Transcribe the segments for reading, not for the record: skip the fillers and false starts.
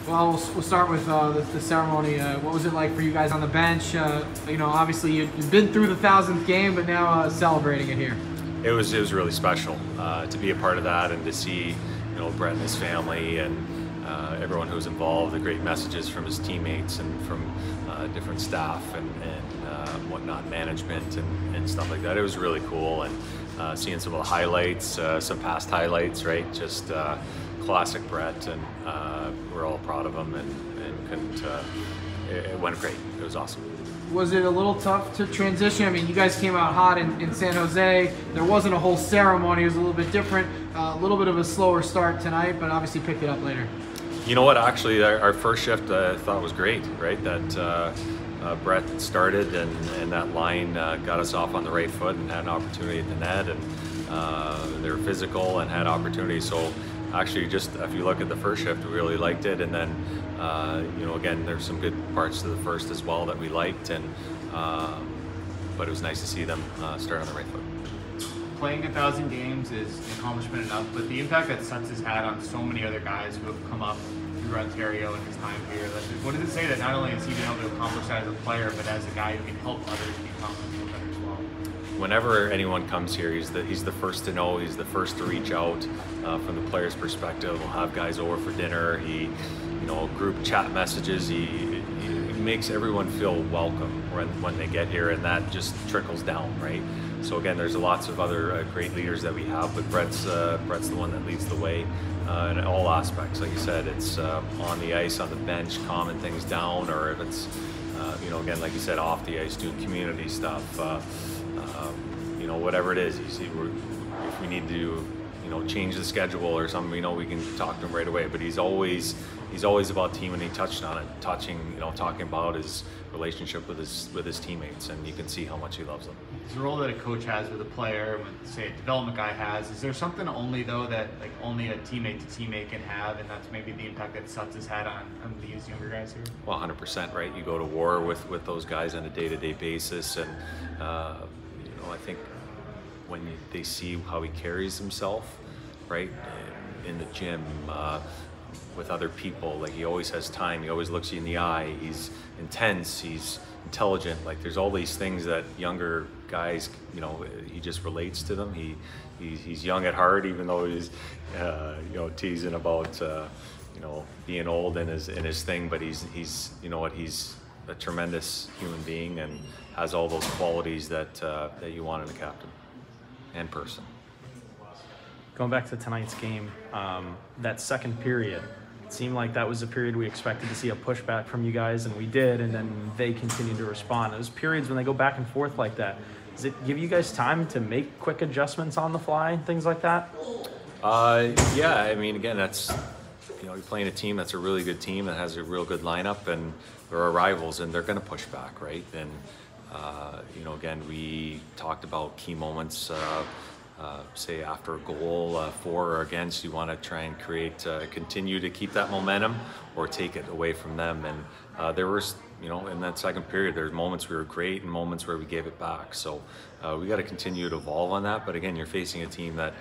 Well, we'll start with the ceremony. What was it like for you guys on the bench? You know, obviously you've been through the 1000th game, but now celebrating it here. It was really special to be a part of that and to see, you know, Brett and his family and everyone who was involved. The great messages from his teammates and from different staff and whatnot, management and stuff like that. It was really cool, and seeing some of the highlights, some past highlights, right? Just classic Brett, and we're all proud of him, and couldn't. It went great. It was awesome. Was it a little tough to transition? I mean, you guys came out hot in San Jose. There wasn't a whole ceremony. It was a little bit different. A little bit of a slower start tonight, but obviously picked it up later. You know what? Actually, our first shift I thought was great. Right, that Brett started and that line got us off on the right foot and had an opportunity at the net, and they were physical and had opportunities. So actually, just if you look at the first shift, we really liked it, and then you know, again, there's some good parts to the first as well that we liked, and but it was nice to see them start on the right foot. Playing 1,000 games is an accomplishment enough, but the impact that Sutz has had on so many other guys who have come up through Ontario in his time here, what does it say that not only has he been able to accomplish that as a player, but as a guy who can help others become better as well? Whenever anyone comes here, he's the first to know. He's the first to reach out from the player's perspective. We'll have guys over for dinner. He, you know, group chat messages. He makes everyone feel welcome when they get here, and that just trickles down, right? So again, there's lots of other great leaders that we have, but Brett's the one that leads the way in all aspects. Like you said, it's on the ice, on the bench, calming things down, or if it's you know, again, like you said, off the ice, doing community stuff. You know, whatever it is, you see, if we need to, you know, change the schedule or something, you know, we can talk to him right away. But he's always about team, and he touched on it, talking about his relationship with his teammates, and you can see how much he loves them. The role that a coach has with a player, with say a development guy has, is there something only though that like only a teammate to teammate can have, and that's maybe the impact that Sutz has had on these younger guys here? Well, 100%, right? You go to war with those guys on a day-to-day basis, and you know, I think when they see how he carries himself, right, in the gym, with other people, like he always has time, he always looks you in the eye, he's intense, he's intelligent, like there's all these things that younger guys, you know, he just relates to them. He's young at heart, even though he's you know, teasing about you know, being old in his thing, but he's you know what, he's a tremendous human being and has all those qualities that you want in a captain and person. Going back to tonight's game, that second period, it seemed like that was a period we expected to see a pushback from you guys, and we did, and then they continued to respond. Those periods when they go back and forth like that, does it give you guys time to make quick adjustments on the fly and things like that? Yeah, I mean, again, that's, you know, you're playing a team that's a really good team that has a real good lineup, and there are rivals, and they're going to push back, right? And you know, again, we talked about key moments. Say after a goal, for or against, you want to try and continue to keep that momentum or take it away from them. And there was, you know, in that second period, there's moments we were great and moments where we gave it back. So we got to continue to evolve on that. But again, you're facing a team that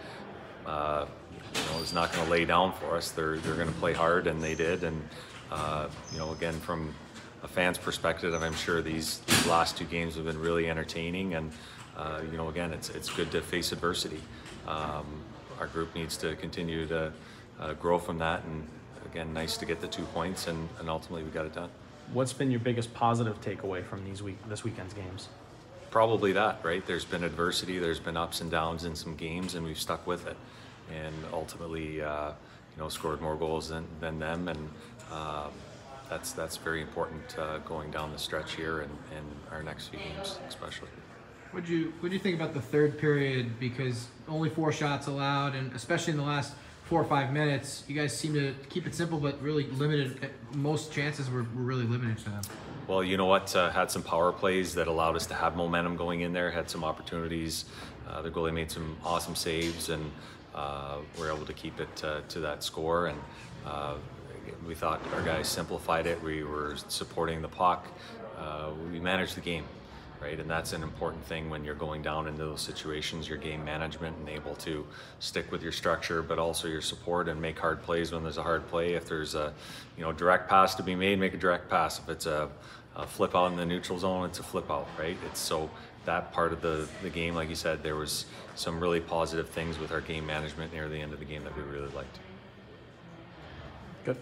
you know, is not going to lay down for us. They're going to play hard, and they did. And you know, again, from a fan's perspective, I'm sure these last two games have been really entertaining, and you know, again, it's good to face adversity. Our group needs to continue to grow from that, and again, nice to get the 2 points, and ultimately we got it done. What's been your biggest positive takeaway from this weekend's games? Probably that, right? There's been adversity, there's been ups and downs in some games, and we've stuck with it, and ultimately, you know, scored more goals than them, and that's very important going down the stretch here and our next few games, especially. What do you think about the third period? Because only 4 shots allowed, and especially in the last 4 or 5 minutes, you guys seem to keep it simple, but really limited. Most chances were really limited to them. Well, you know what? Had some power plays that allowed us to have momentum going in there. Had some opportunities. The goalie made some awesome saves, and were able to keep it to that score. And we thought our guys simplified it. We were supporting the puck. We managed the game. right? And that's an important thing when you're going down into those situations, your game management and able to stick with your structure, but also your support and make hard plays when there's a hard play. If there's a direct pass to be made, make a direct pass. If it's a flip out in the neutral zone, it's a flip out, right? It's so that part of the game, like you said, there was some really positive things with our game management near the end of the game that we really liked. Good.